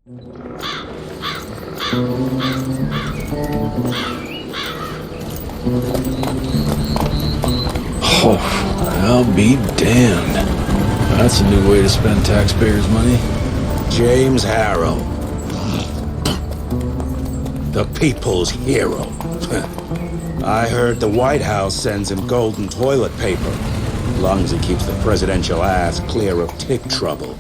Oh, I'll be damned. That's a new way to spend taxpayers' money. James Harrow. The people's hero. I heard the White House sends him golden toilet paper, as long as he keeps the presidential ass clear of tick trouble.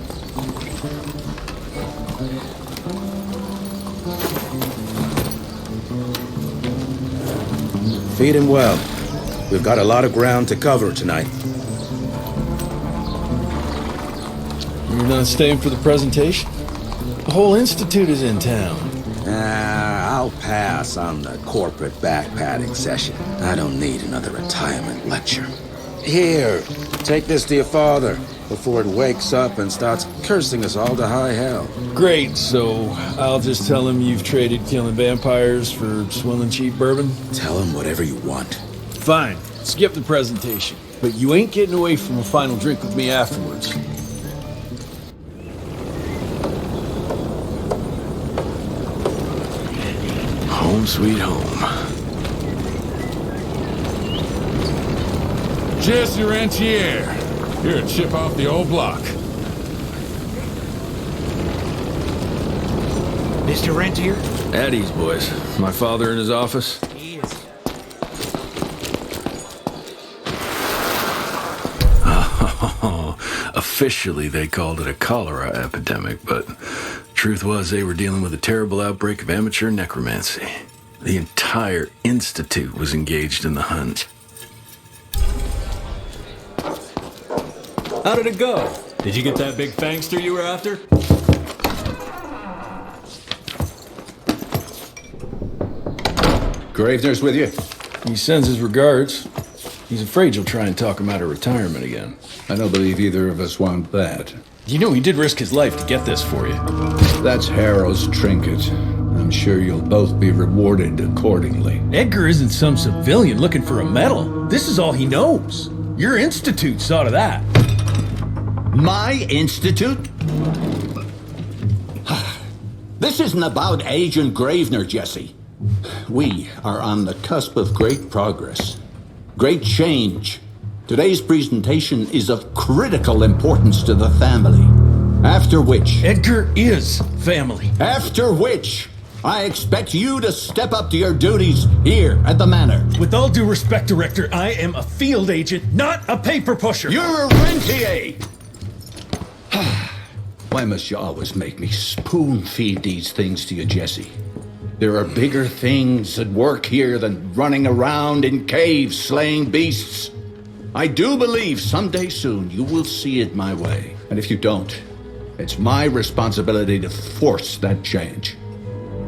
Feed him well. We've got a lot of ground to cover tonight. You're not staying for the presentation? The whole institute is in town. I'll pass on the corporate back-patting session. I don't need another retirement lecture. Here, take this to your father before it wakes up and starts cursing us all to high hell. Great, so I'll just tell him you've traded killing vampires for swilling cheap bourbon? Tell him whatever you want. Fine, skip the presentation. But you ain't getting away from a final drink with me afterwards. Home sweet home. Jesse Rentier. You're a chip off the old block. Mr. Rentier? At ease, boys. My father in his office? He is. Officially, they called it a cholera epidemic, but truth was they were dealing with a terrible outbreak of amateur necromancy. The entire institute was engaged in the hunt. How did it go? Did you get that big fangster you were after? Gravener's with you? He sends his regards. He's afraid you'll try and talk him out of retirement again. I don't believe either of us want that. You know he did risk his life to get this for you. That's Harrow's trinket. I'm sure you'll both be rewarded accordingly. Edgar isn't some civilian looking for a medal. This is all he knows. Your institute saw to that. My institute? This isn't about Agent Gravener, Jesse. We are on the cusp of great progress. Great change. Today's presentation is of critical importance to the family. After which... Edgar is family. After which, I expect you to step up to your duties here at the manor. With all due respect, Director, I am a field agent, not a paper pusher. You're a rentier! Why must you always make me spoon-feed these things to you, Jesse? There are bigger things at work here than running around in caves slaying beasts. I do believe someday soon you will see it my way. And if you don't, it's my responsibility to force that change.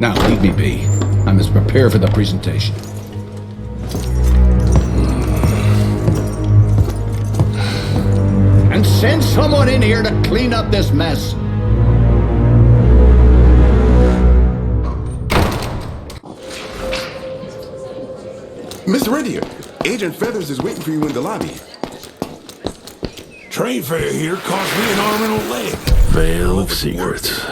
Now, leave me be. I must prepare for the presentation. And send someone in here to clean up this mess. Mr. Rentier, Agent Feathers is waiting for you in the lobby. Train fare here cost me an arm and a leg. Veil of secrets.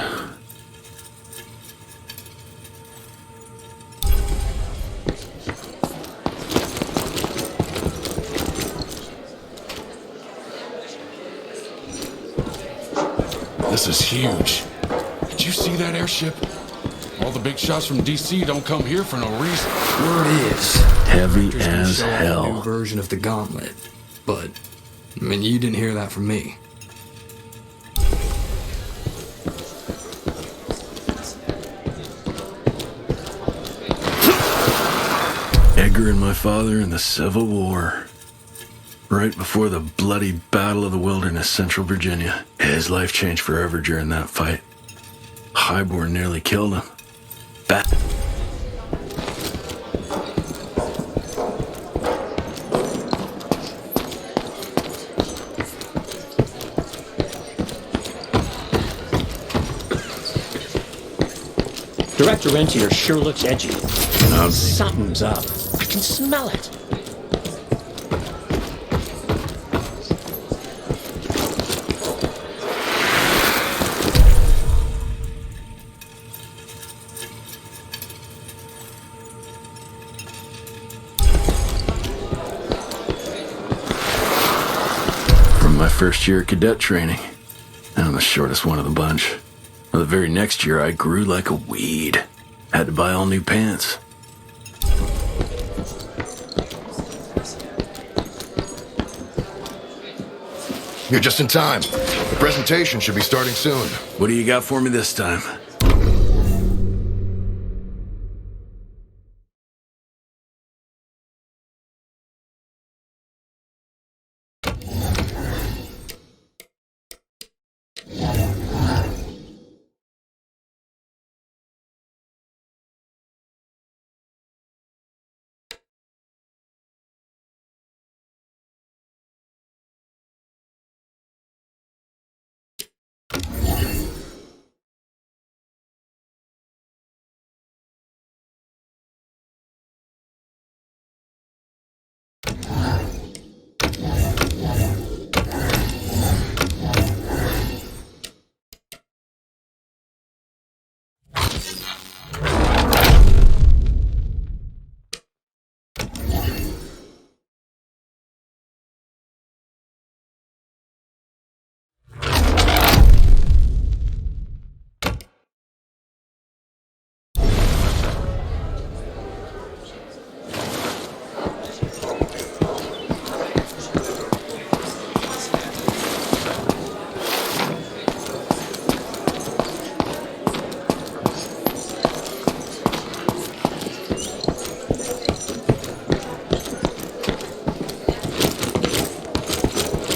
This is huge. Did you see that airship? All the big shots from DC don't come here for no reason. Word is, Heavy Director's gonna as show off a hell. new version of the gauntlet, but I mean, you didn't hear that from me. Edgar and my father in the Civil War. Right before the bloody Battle of the Wilderness, Central Virginia. His life changed forever during that fight. Highborn nearly killed him. Director Rentier sure looks edgy. Something's up. I can smell it. first year of cadet training, and I'm the shortest one of the bunch. Well, the very next year, I grew like a weed. Had to buy all new pants. You're just in time. The presentation should be starting soon. What do you got for me this time?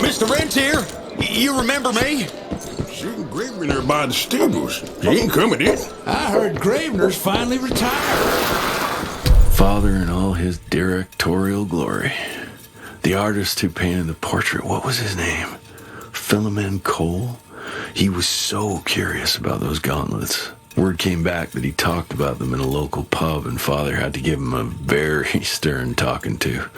Mr. Rentier, you remember me? Seen Gravener by the stables. He ain't coming in. I heard Gravener's finally retired. Father in all his directorial glory. The artist who painted the portrait, what was his name? Philomen Cole? He was so curious about those gauntlets. Word came back that he talked about them in a local pub, and Father had to give him a very stern talking to.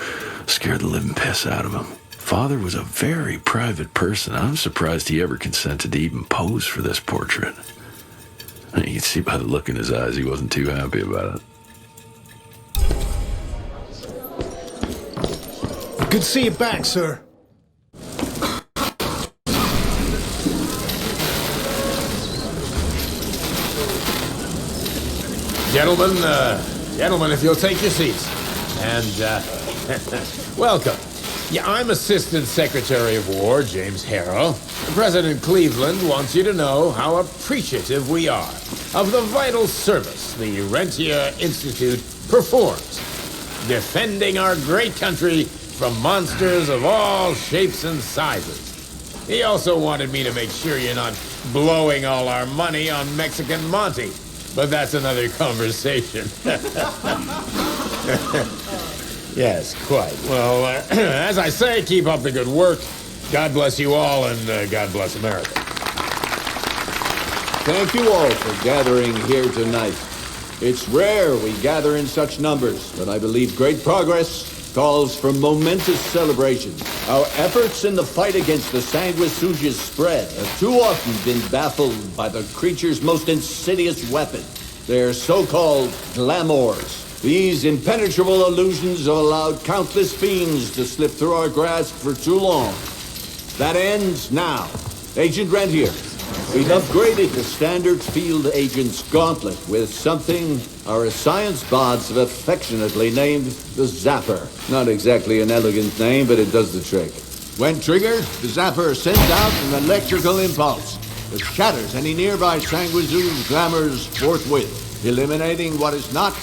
Scared the living piss out of him. Father was a very private person. I'm surprised he ever consented to even pose for this portrait. You can see by the look in his eyes he wasn't too happy about it. Good to see you back, sir. Gentlemen, if you'll take your seats. And, welcome. Yeah, I'm Assistant Secretary of War, James Harrow. President Cleveland wants you to know how appreciative we are of the vital service the Rentier Institute performs, defending our great country from monsters of all shapes and sizes. He also wanted me to make sure you're not blowing all our money on Mexican Monty, but that's another conversation. Yes, quite. Well, as I say, keep up the good work. God bless you all, and God bless America. Thank you all for gathering here tonight. It's rare we gather in such numbers, but I believe great progress calls for momentous celebration. Our efforts in the fight against the sanguisuga's spread have too often been baffled by the creature's most insidious weapon, their so-called glamours. These impenetrable illusions have allowed countless fiends to slip through our grasp for too long. That ends now. Agent Rentier, we've upgraded the standard field agent's gauntlet with something our science bots have affectionately named the Zapper. Not exactly an elegant name, but it does the trick. When triggered, the Zapper sends out an electrical impulse that shatters any nearby sanguisuga's glamours forthwith, eliminating what is not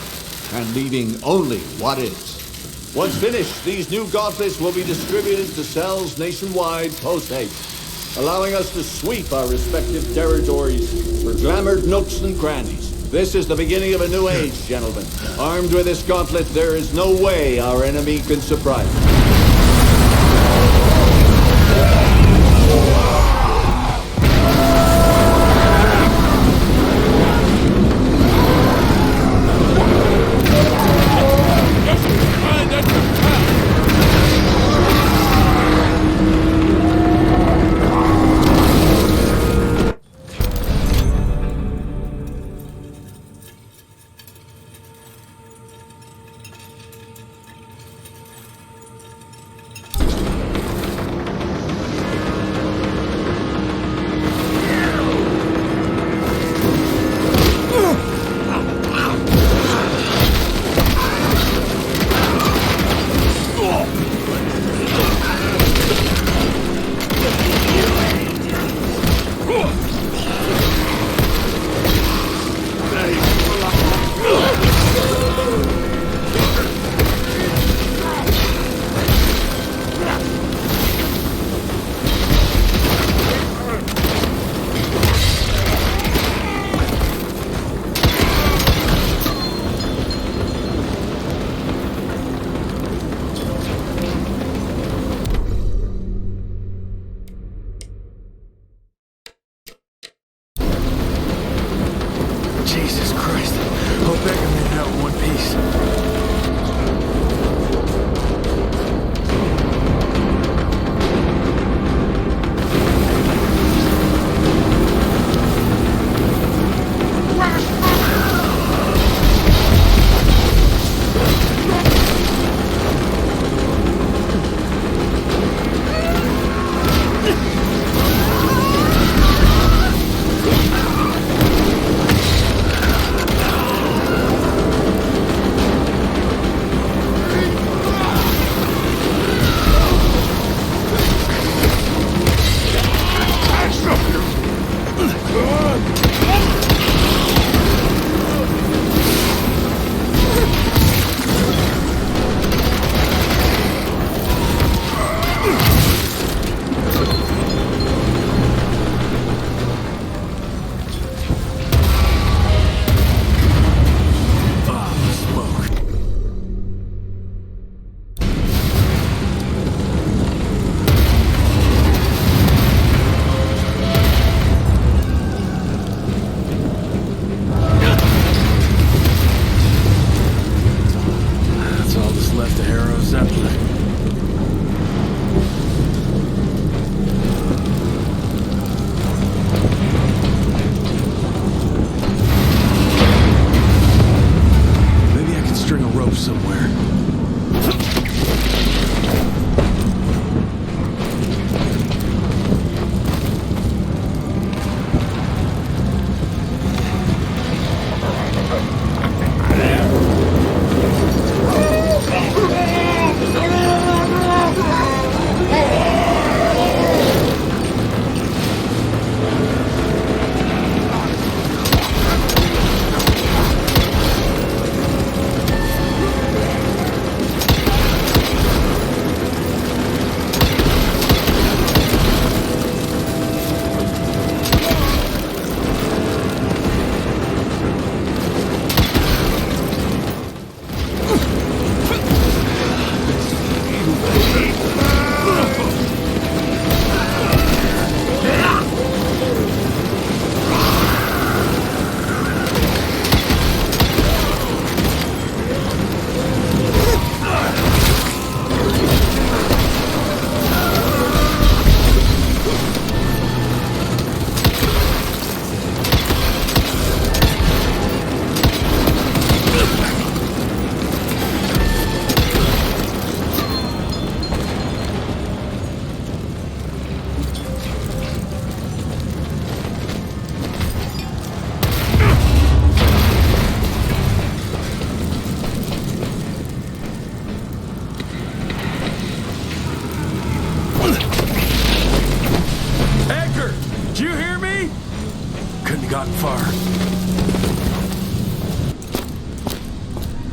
and leaving only what is. Once finished, these new gauntlets will be distributed to cells nationwide post-haste, allowing us to sweep our respective territories for glamored nooks and crannies. This is the beginning of a new age, gentlemen. Armed with this gauntlet, there is no way our enemy can surprise us. Jesus Christ. Hope Edgar made it out in one piece.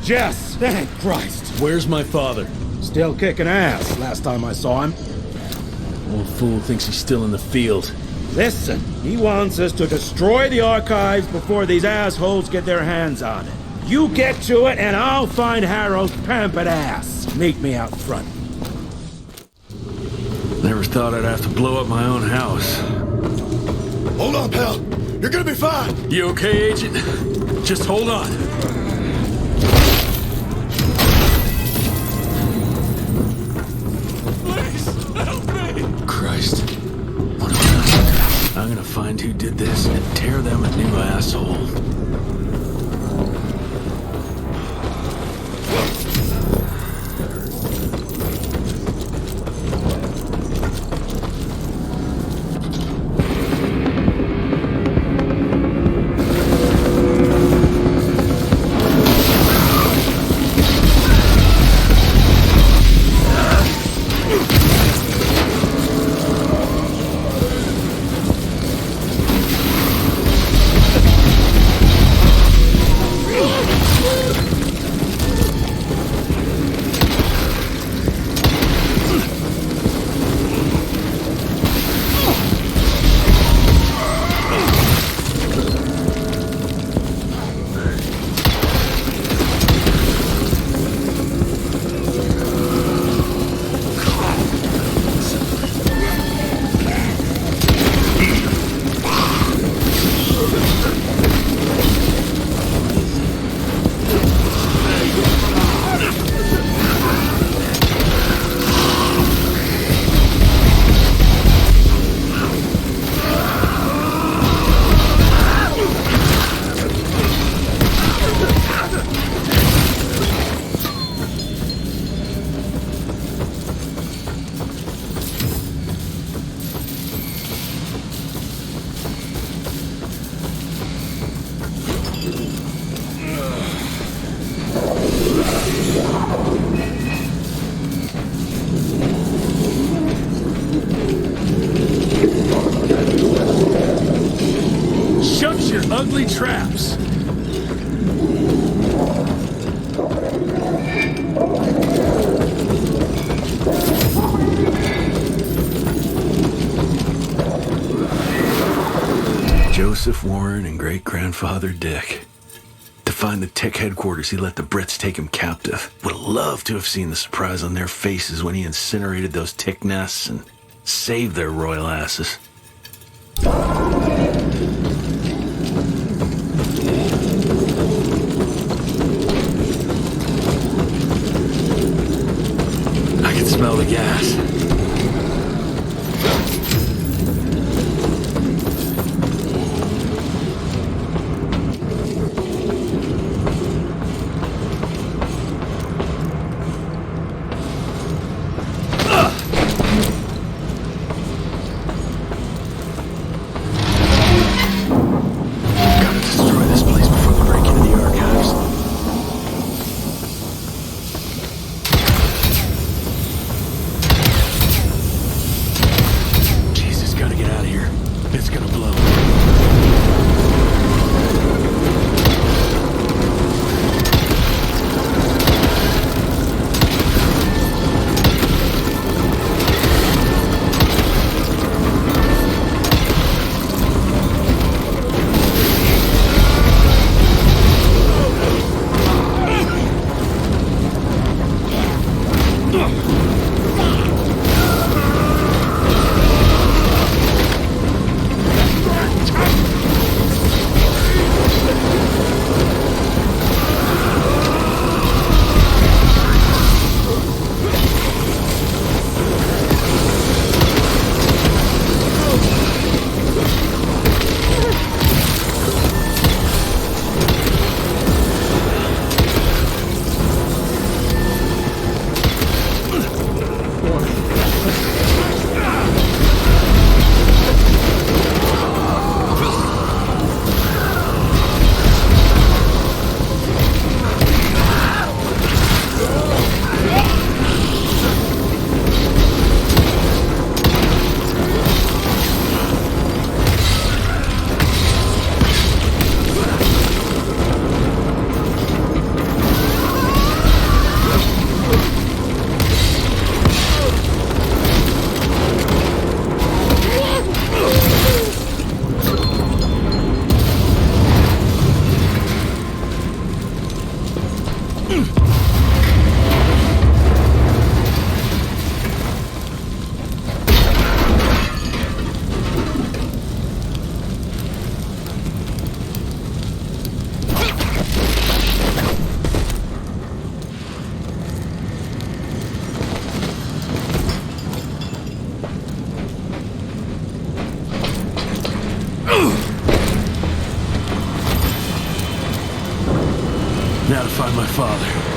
Jess, thank Christ. Where's my father? Still kicking ass, last time I saw him. Old fool thinks he's still in the field. Listen, he wants us to destroy the archives before these assholes get their hands on it. You get to it, and I'll find Harrow's pampered ass. Meet me out front. Never thought I'd have to blow up my own house. Hold on, pal. You're gonna be fine. You okay, Agent? Just hold on. Please, help me! Christ. What am I gonna do? I'm gonna find who did this and tear them a new asshole. deadly traps. Joseph Warren and great-grandfather Dick. To find the Tech headquarters, he let the Brits take him captive. Would have loved to have seen the surprise on their faces when he incinerated those tick nests and saved their royal asses. I can smell the gas. Now to find my father.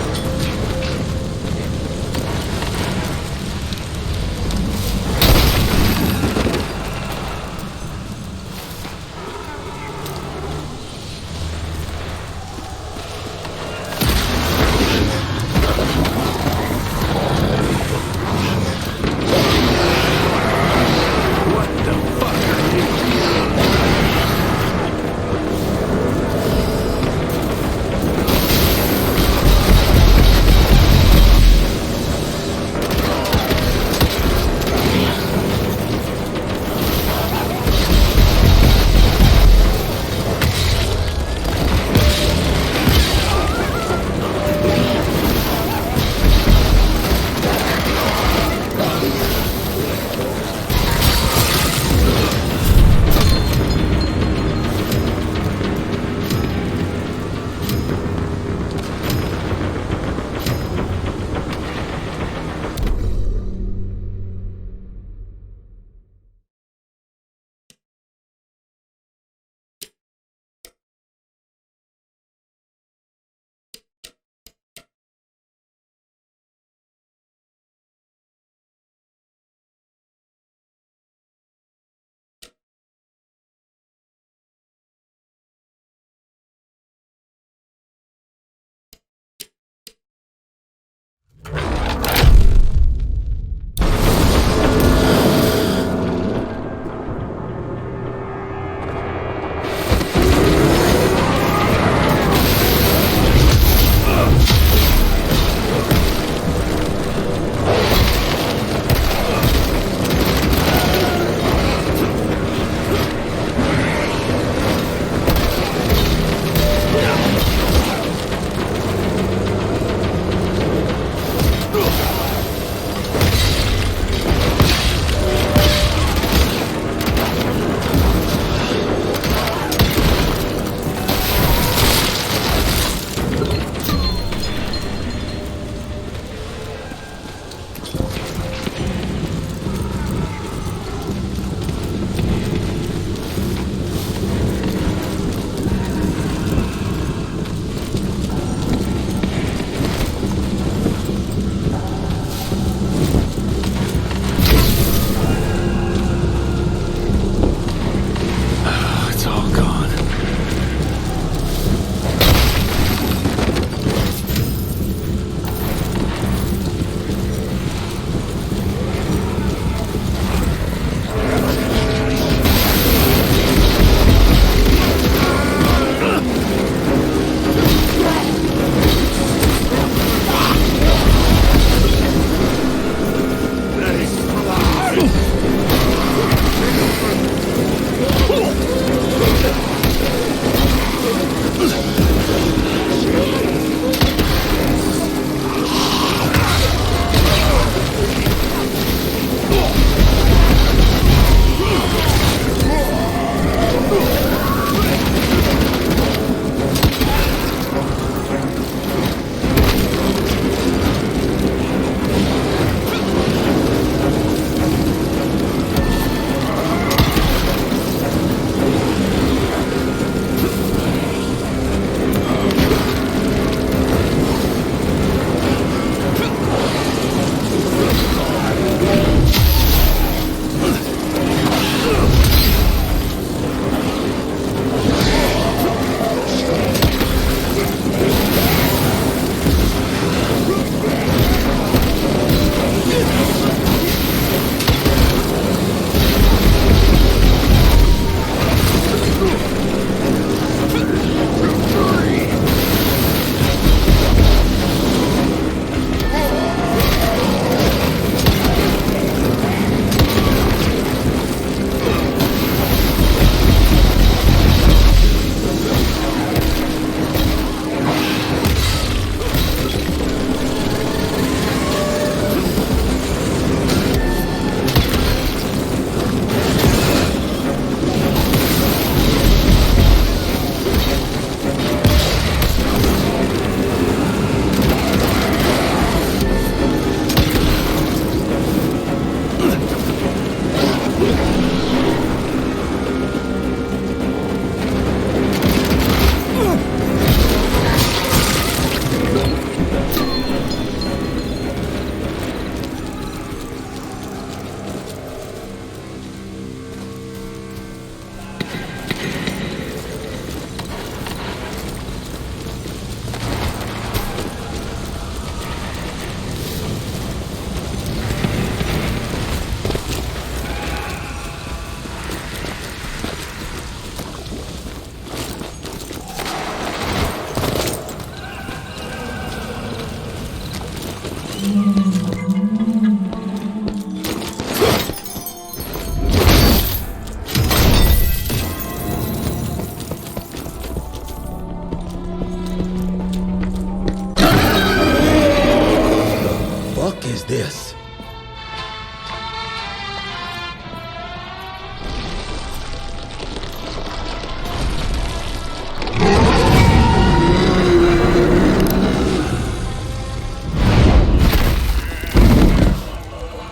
this?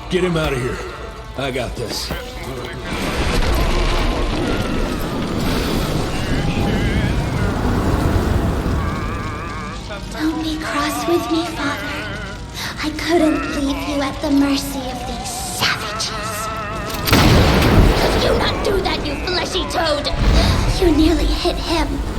Get him out of here. I got this. Don't be cross with me, Father. I couldn't leave you at the mercy of these savages. Could you not do that, you fleshy toad? You nearly hit him.